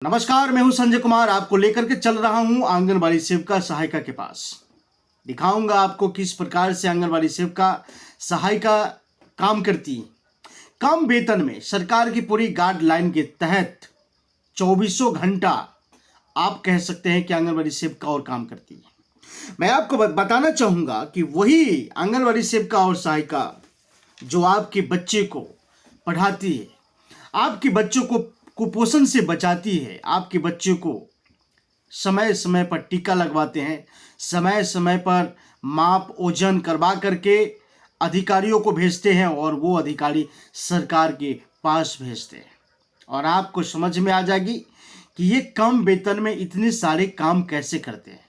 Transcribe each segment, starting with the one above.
नमस्कार, मैं हूं संजय कुमार। आपको लेकर के चल रहा हूं आंगनबाड़ी सेविका सहायिका के पास। दिखाऊंगा आपको किस प्रकार से आंगनबाड़ी सेविका सहायिका काम करती है। कम वेतन में सरकार की पूरी गाइडलाइन के तहत चौबीसों घंटा आप कह सकते हैं कि आंगनबाड़ी सेविका और काम करती है। मैं आपको बताना चाहूंगा कि वही आंगनबाड़ी सेविका और सहायिका जो आपके बच्चे को पढ़ाती है, आपके बच्चों को कुपोषण से बचाती है, आपके बच्चे को समय समय पर टीका लगवाते हैं, समय समय पर माप ओजन करवा करके अधिकारियों को भेजते हैं और वो अधिकारी सरकार के पास भेजते हैं। और आपको समझ में आ जाएगी कि ये कम वेतन में इतने सारे काम कैसे करते हैं,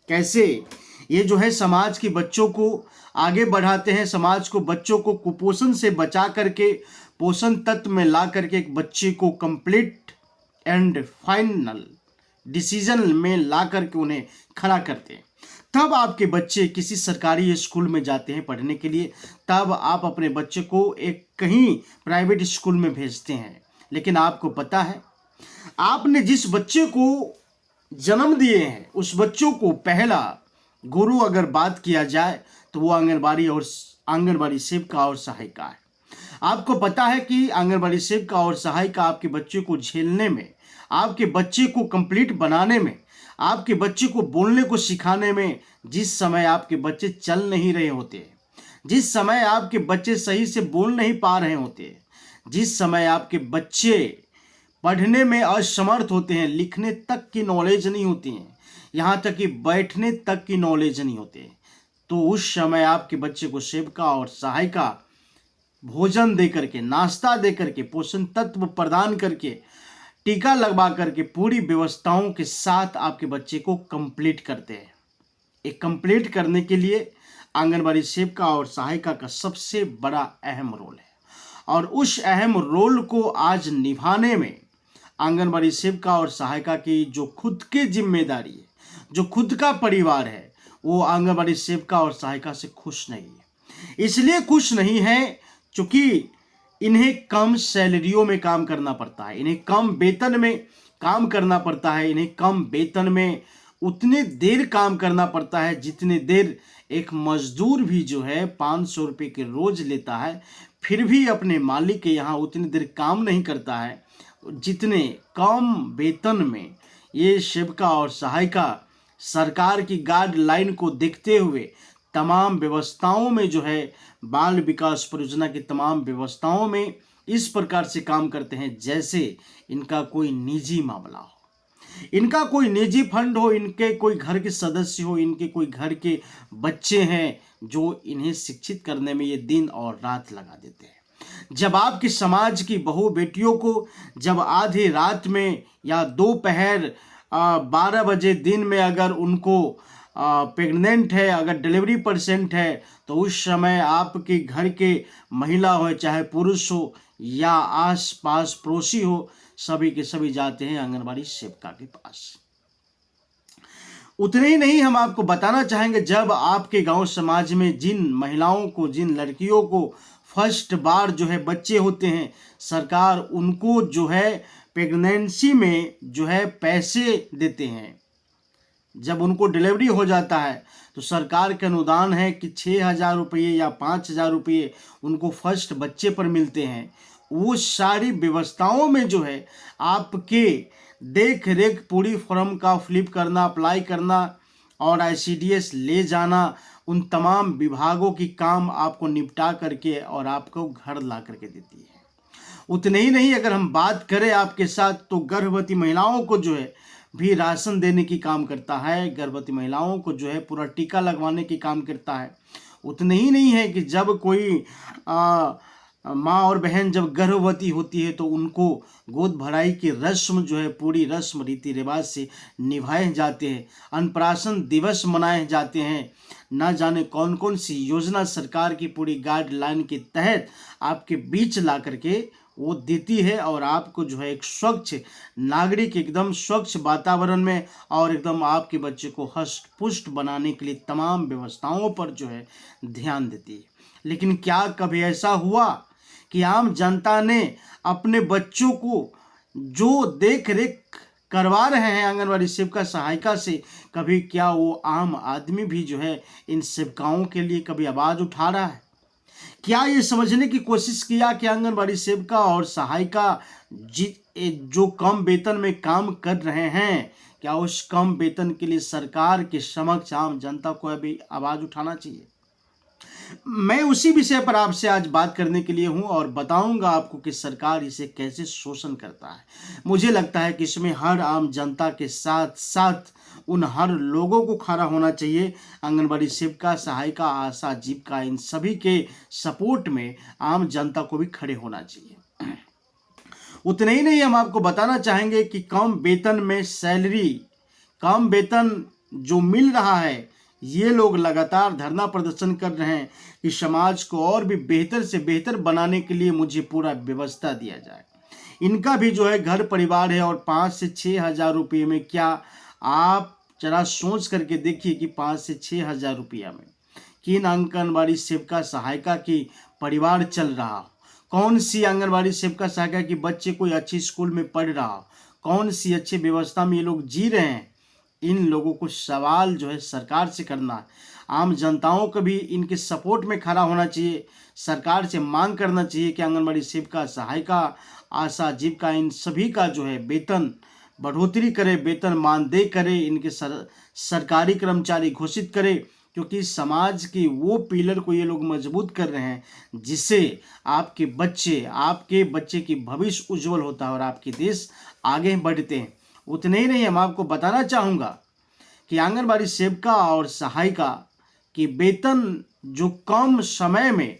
कैसे ये जो है समाज के बच्चों को आगे बढ़ाते हैं, समाज को बच्चों को कुपोषण से बचा करके पोषण तत्व में ला करके एक बच्चे को कंप्लीट एंड फाइनल डिसीजन में ला करके उन्हें खड़ा करते हैं। तब आपके बच्चे किसी सरकारी स्कूल में जाते हैं पढ़ने के लिए, तब आप अपने बच्चे को एक कहीं प्राइवेट स्कूल में भेजते हैं। लेकिन आपको पता है, आपने जिस बच्चे को जन्म दिए हैं उस बच्चों को पहला गुरु अगर बात किया जाए तो वो आंगनबाड़ी सेविका और सहायिका है। आपको पता है कि आंगनबाड़ी सेविका और सहायिका आपके बच्चे को झेलने में, आपके बच्चे को कंप्लीट बनाने में, आपके बच्चे को बोलने को सिखाने में, जिस समय आपके बच्चे चल नहीं रहे होते, जिस समय आपके बच्चे सही से बोल नहीं पा रहे होते, जिस समय आपके बच्चे पढ़ने में असमर्थ होते हैं, लिखने तक की नॉलेज नहीं होती है, यहाँ तक कि बैठने तक की नॉलेज नहीं होते, तो उस समय आपके बच्चे को सेविका और सहायिका भोजन दे करके, नाश्ता दे करके, पोषण तत्व प्रदान करके, टीका लगवा करके पूरी व्यवस्थाओं के साथ आपके बच्चे को कंप्लीट करते हैं। एक कंप्लीट करने के लिए आंगनबाड़ी सेविका और सहायिका का सबसे बड़ा अहम रोल है। और उस अहम रोल को आज निभाने में आंगनबाड़ी सेविका और सहायिका की जो खुद की जिम्मेदारी है, जो खुद का परिवार है, वो आंगनबाड़ी सेविका और सहायिका से खुश नहीं है। इसलिए खुश नहीं है क्योंकि इन्हें कम सैलरियों में काम करना पड़ता है, इन्हें कम वेतन में काम करना पड़ता है, इन्हें कम वेतन में उतने देर काम करना पड़ता है जितने देर एक मजदूर भी जो है 500 रुपये के रोज लेता है, फिर भी अपने मालिक के यहाँ उतनी देर काम नहीं करता है जितने कम वेतन में ये सेविका और सहायिका सरकार की गाइडलाइन को देखते हुए तमाम व्यवस्थाओं में जो है बाल विकास परियोजना की तमाम व्यवस्थाओं में इस प्रकार से काम करते हैं जैसे इनका कोई निजी मामला हो, इनका कोई निजी फंड हो, इनके कोई घर के सदस्य हो, इनके कोई घर के बच्चे हैं जो इन्हें शिक्षित करने में ये दिन और रात लगा देते हैं। जब आपकी समाज की बहू बेटियों को जब आधी रात में या दोपहर 12 बजे दिन में अगर उनको प्रेग्नेंट है, अगर डिलीवरी पेशेंट है, तो उस समय आपके घर के महिला हो चाहे पुरुष हो या आस पास पड़ोसी हो, सभी के सभी जाते हैं आंगनबाड़ी सेविका के पास। उतने ही नहीं, हम आपको बताना चाहेंगे, जब आपके गांव समाज में जिन महिलाओं को, जिन लड़कियों को फर्स्ट बार जो है बच्चे होते हैं, सरकार उनको जो है प्रेगनेंसी में जो है पैसे देते हैं। जब उनको डिलीवरी हो जाता है तो सरकार के अनुदान है कि 6,000 रुपये या 5,000 रुपये उनको फर्स्ट बच्चे पर मिलते हैं। वो सारी व्यवस्थाओं में जो है आपके देख रेख पूरी फॉर्म का फिलअप करना, अप्लाई करना और ICDS ले जाना, उन तमाम विभागों की काम आपको निपटा करके और आपको घर ला करके देती है। उतने ही नहीं, अगर हम बात करें आपके साथ, तो गर्भवती महिलाओं को जो है भी राशन देने की काम करता है, गर्भवती महिलाओं को जो है पूरा टीका लगवाने की काम करता है। उतने ही नहीं है कि जब कोई माँ और बहन जब गर्भवती होती है तो उनको गोद भराई की रस्म जो है पूरी रस्म रीति रिवाज से निभाए जाते हैं, अन्नप्राशन दिवस मनाए जाते हैं। ना जाने कौन कौन सी योजना सरकार की पूरी गाइडलाइन के तहत आपके बीच ला करके वो देती है और आपको जो है एक स्वच्छ नागरिक, एकदम स्वच्छ वातावरण में और एकदम आपके बच्चे को हष्ट पुष्ट बनाने के लिए तमाम व्यवस्थाओं पर जो है ध्यान देती है। लेकिन क्या कभी ऐसा हुआ कि आम जनता ने अपने बच्चों को जो देख रेख करवा रहे हैं आंगनबाड़ी सेविका सहायिका से, कभी क्या वो आम आदमी भी जो है इन सेविकाओं के लिए कभी आवाज़ उठा रहा है? क्या ये समझने की कोशिश किया कि आंगनबाड़ी सेविका और सहायिका जो कम वेतन में काम कर रहे हैं, क्या उस कम वेतन के लिए सरकार के समक्ष आम जनता को अभी आवाज़ उठाना चाहिए? मैं उसी विषय पर आपसे आज बात करने के लिए हूं और बताऊंगा आपको कि सरकार इसे कैसे शोषण करता है। मुझे लगता है कि इसमें हर आम जनता के साथ साथ उन हर लोगों को खड़ा होना चाहिए। आंगनबाड़ी सेविका, सहायिका, आशा, जीविका, इन सभी के सपोर्ट में आम जनता को भी खड़े होना चाहिए। उतना ही नहीं, हम आपको बताना चाहेंगे कि कम वेतन में सैलरी, कम वेतन जो मिल रहा है, ये लोग लगातार धरना प्रदर्शन कर रहे हैं कि समाज को और भी बेहतर से बेहतर बनाने के लिए मुझे पूरा व्यवस्था दिया जाए। इनका भी जो है घर परिवार है और 5 से 6 हज़ार रुपये में, क्या आप जरा सोच करके देखिए कि 5 से 6 हज़ार रुपया में किन आंगनबाड़ी सेविका सहायिका की परिवार चल रहा हो? कौन सी आंगनबाड़ी सेविका सहायिका की बच्चे कोई अच्छी स्कूल में पढ़ रहा हो? कौन सी अच्छी व्यवस्था में ये लोग जी रहे हैं? इन लोगों को सवाल जो है सरकार से करना है। आम जनताओं को भी इनके सपोर्ट में खड़ा होना चाहिए। सरकार से मांग करना चाहिए कि आंगनबाड़ी सेविका, सहायिका, आशा, जीविका, इन सभी का जो है वेतन बढ़ोतरी करे, वेतन मानदेय करे, इनके सरकारी कर्मचारी घोषित करे, क्योंकि समाज की वो पिलर को ये लोग मजबूत कर रहे हैं जिससे आपके बच्चे की भविष्य उज्जवल होता है और आपके देश आगे बढ़ते हैं। उतने ही नहीं, हम आपको बताना चाहूँगा कि आंगनबाड़ी सेविका और सहायिका की वेतन जो कम समय में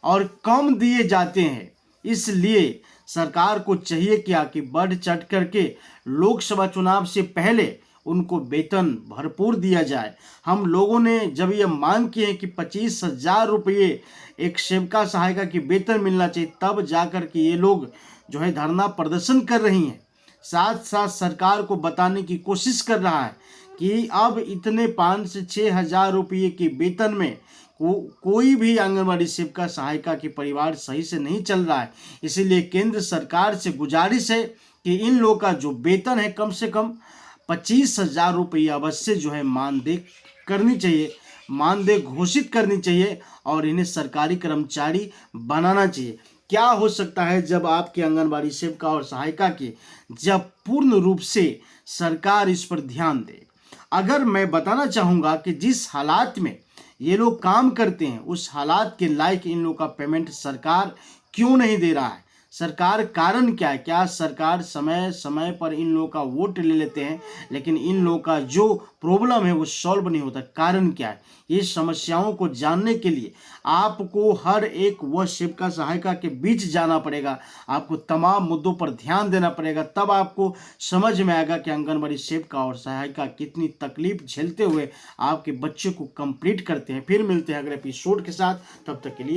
और कम दिए जाते हैं, इसलिए सरकार को चाहिए क्या कि बढ़ चढ़ करके लोकसभा चुनाव से पहले उनको वेतन भरपूर दिया जाए। हम लोगों ने जब ये मांग की है कि 25,000 रुपये एक सेविका सहायिका की वेतन मिलना चाहिए, तब जाकर के ये लोग जो है धरना प्रदर्शन कर रही हैं। साथ साथ सरकार को बताने की कोशिश कर रहा है कि अब इतने 5 से 6 हज़ार रुपये के वेतन में कोई भी आंगनबाड़ी सेविका सहायिका के परिवार सही से नहीं चल रहा है। इसीलिए केंद्र सरकार से गुजारिश है कि इन लोगों का जो वेतन है कम से कम 25,000 रुपये अवश्य जो है मानदेय करनी चाहिए, मानदेय घोषित करनी चाहिए और इन्हें सरकारी कर्मचारी बनाना चाहिए। क्या हो सकता है जब आपके आंगनबाड़ी सेविका और सहायिका की जब पूर्ण रूप से सरकार इस पर ध्यान दे। अगर मैं बताना चाहूँगा कि जिस हालात में ये लोग काम करते हैं, उस हालात के लायक इन लोगों का पेमेंट सरकार क्यों नहीं दे रहा है? सरकार कारण क्या है? क्या सरकार समय समय पर इन लोगों का वोट ले लेते हैं लेकिन इन लोगों का जो प्रॉब्लम है वो सॉल्व नहीं होता? कारण क्या है? ये समस्याओं को जानने के लिए आपको हर एक वह सेविका सहायिका के बीच जाना पड़ेगा, आपको तमाम मुद्दों पर ध्यान देना पड़ेगा, तब आपको समझ में आएगा कि आंगनबाड़ी सेविका और सहायिका कितनी तकलीफ झेलते हुए आपके बच्चे को कंप्लीट करते हैं। फिर मिलते हैं अगले एपिसोड के साथ, तब तक के लिए